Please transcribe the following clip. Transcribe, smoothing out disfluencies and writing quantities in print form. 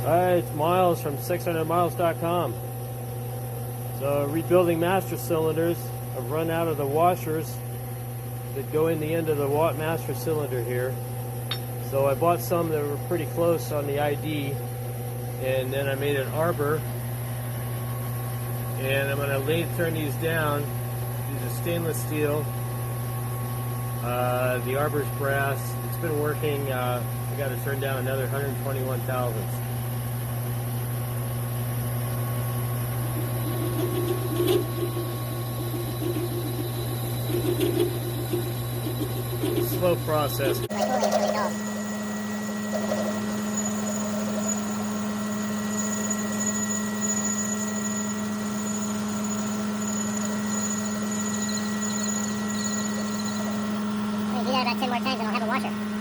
Hi, it's Miles from 600miles.com. So, rebuilding master cylinders. I've run out of the washers that go in the end of the master cylinder here. So I bought some that were pretty close on the ID, and then I made an arbor, and I'm going to lathe turn these down. These are stainless steel. The arbor's brass. It's been working. I got to turn down another 121 thousandths. Slow process. Do that about 10 more times and I'll have a washer.